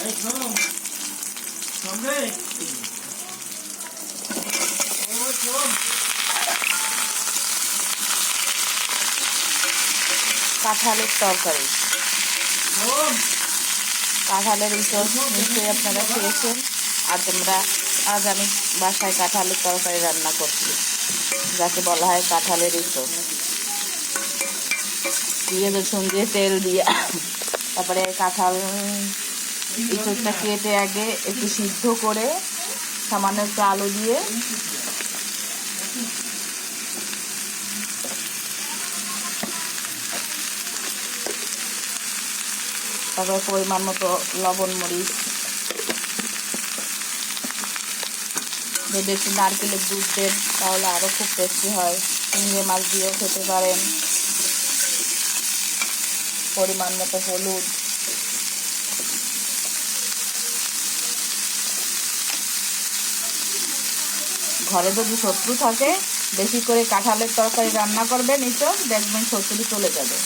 কাঁঠালের তরকারি, কাঁঠালের ইঁচড় নিশ্চয়ই আপনারা খেয়েছেন। আজ আমি বাসায় কাঁঠালের তরকারি রান্না করছি, যাকে বলা হয় কাঁঠালের ইঁচড়। দিয়ে রসুন দিয়ে তেল দিয়ে তারপরে কাঁঠাল ইঁচড়টা কেটে আগে একটু সিদ্ধ করে সামান্য একটু আলু দিয়ে তারপরে পরিমাণ মতো লবণ মরিচ যদি একটু নারকেলের দুধ দেন তাহলে আরও খুব টেস্টি হয়। চিংড়ি মাছ দিয়েও খেতে পারেন। পরিমাণ মতো হলুদ, ঘরে যদি শত্রু থাকে বেশি করে কাঁঠালের তরকারি রান্না করবেন, ইঁচড় দেখবেন শত্রু চলে যাবে।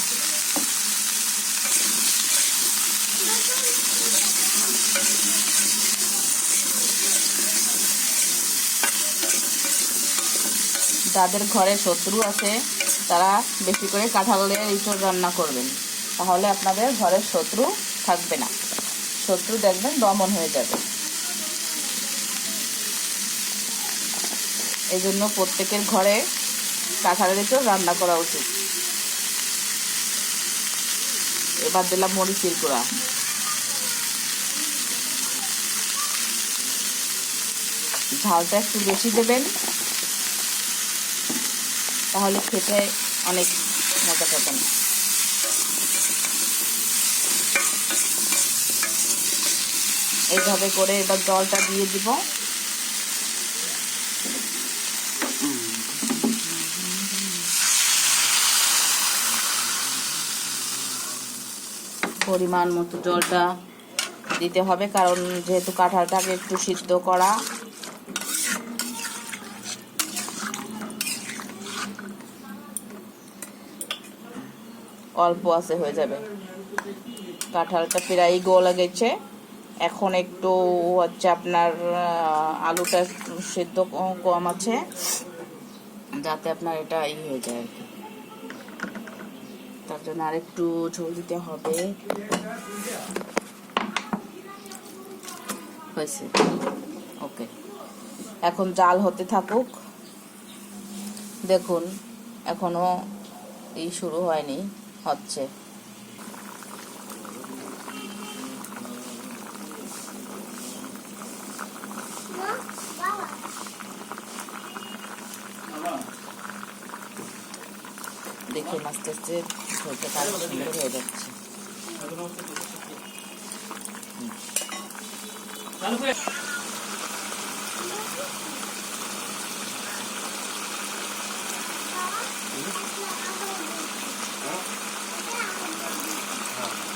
যাদের ঘরে শত্রু আছে তারা বেশি করে কাঁঠালের ইঁচড় রান্না করবেন, তাহলে আপনাদের ঘরের শত্রু থাকবে না, শত্রু দেখবেন দমন হয়ে যাবে। এই জন্য প্রত্যেকের ঘরে কাঁঠালের ইঁচড় রান্না করা উচিত। এবার দিলাম মরিচের গুঁড়া, ঝালটা একটু বেশি দেবেন, তাহলে খেতে অনেক মজা পাবেন। এইভাবে করে এবার জলটা দিয়ে দিব। পরিমাণ মতো জলটা দিতে হবে, কারণ যেহেতু কাঁঠালটাকে একটু সিদ্ধ করা। অল্প আছে হয়ে যাবে। কাঁঠালটা প্রায় গলে গেছে, এখন একটু হচ্ছে আপনার আলুটা সিদ্ধ কম আছে, যাতে আপনার এটা হয়ে যায় আর কি। তার জন্য আর একটু ঝোল দিতে হবে। হয়েছে, ওকে। এখন জাল হতে থাকুক। দেখুন এখনো শুরু হয়নি, হচ্ছে। দেখুন আস্তে আস্তে ঝোলটা কাজ সুন্দর হয়ে যাচ্ছে।